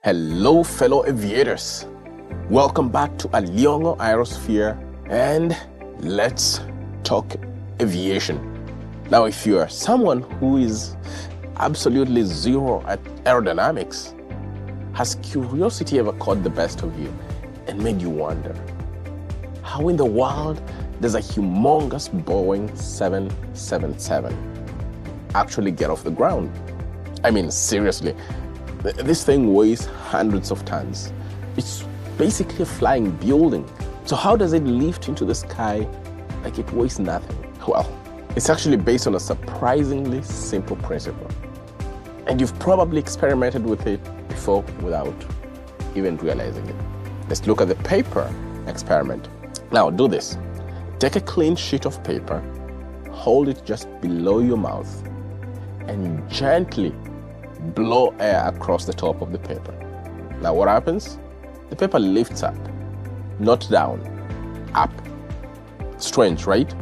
Hello fellow aviators, welcome back to Aliong'o Aerosphere and let's talk aviation. Now if you are someone who is absolutely zero at aerodynamics, has curiosity ever caught the best of you and made you wonder how in the world does a humongous Boeing 777 actually get off the ground? I mean, seriously. This thing weighs hundreds of tons. It's basically a flying building. So how does it lift into the sky like it weighs nothing? Well, it's actually based on a surprisingly simple principle. And you've probably experimented with it before without even realizing it. Let's look at the paper experiment. Now do this. Take a clean sheet of paper, hold it just below your mouth, and gently blow air across the top of the paper. Now what happens? The paper lifts up, not down, up. Strange, right?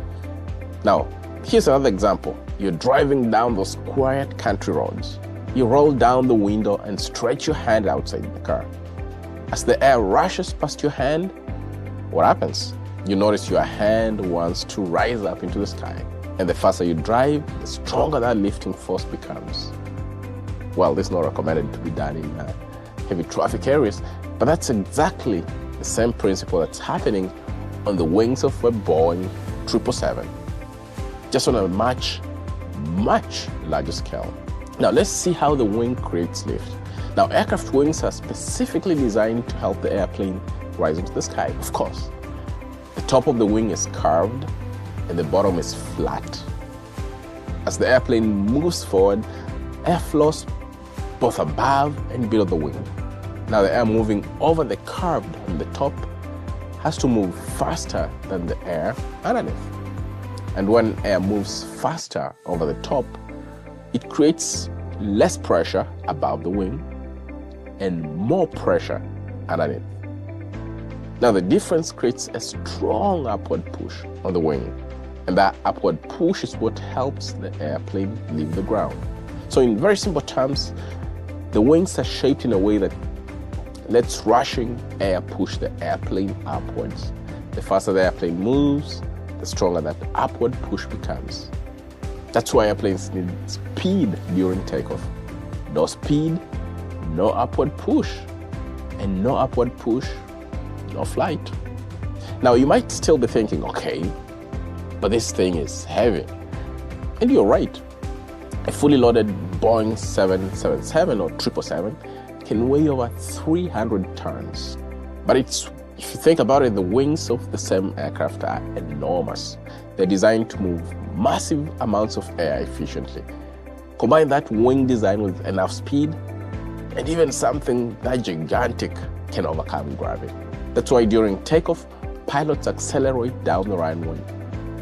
Now, here's another example. You're driving down those quiet country roads. You roll down the window and stretch your hand outside the car. As the air rushes past your hand, what happens? You notice your hand wants to rise up into the sky. And the faster you drive, the stronger that lifting force becomes. Well, this is not recommended to be done in heavy traffic areas, but that's exactly the same principle that's happening on the wings of a Boeing 777, just on a much, much larger scale. Now, let's see how the wing creates lift. Now, aircraft wings are specifically designed to help the airplane rise into the sky, of course. The top of the wing is curved and the bottom is flat. As the airplane moves forward, air flows both above and below the wing. Now the air moving over the curve on the top has to move faster than the air underneath. And when air moves faster over the top, it creates less pressure above the wing and more pressure underneath. Now the difference creates a strong upward push on the wing, and that upward push is what helps the airplane leave the ground. So in very simple terms, the wings are shaped in a way that lets rushing air push the airplane upwards. The faster the airplane moves, the stronger that upward push becomes. That's why airplanes need speed during takeoff. No speed, no upward push. And no upward push, no flight. Now you might still be thinking, okay, but this thing is heavy. And you're right. A fully loaded Boeing 777 or 777 can weigh over 300 tons. But if you think about it, the wings of the same aircraft are enormous. They're designed to move massive amounts of air efficiently. Combine that wing design with enough speed, and even something that gigantic can overcome gravity. That's why during takeoff, pilots accelerate down the runway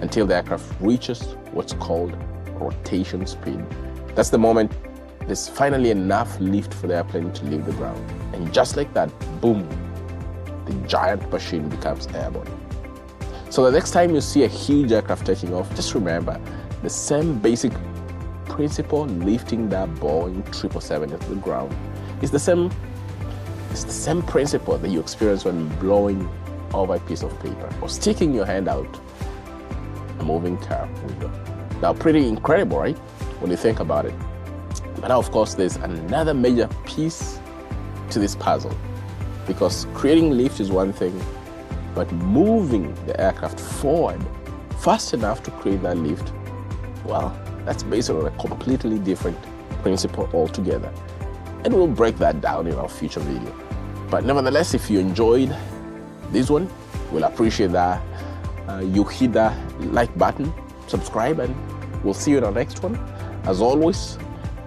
until the aircraft reaches what's called rotation speed. That's the moment there's finally enough lift for the airplane to leave the ground. And just like that, boom, the giant machine becomes airborne. So the next time you see a huge aircraft taking off, just remember the same basic principle lifting that Boeing 777 into the ground. It's the same principle that you experience when blowing over a piece of paper or sticking your hand out a moving car window. Now, pretty incredible, right? When you think about it. But now, of course, there's another major piece to this puzzle, because creating lift is one thing, but moving the aircraft forward fast enough to create that lift, well, that's based on a completely different principle altogether. And we'll break that down in our future video. But nevertheless, if you enjoyed this one, we'll appreciate that you hit the like button, subscribe, and we'll see you in our next one. As always,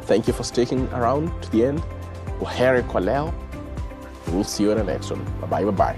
thank you for sticking around to the end. We'll see you in the next one. Bye-bye.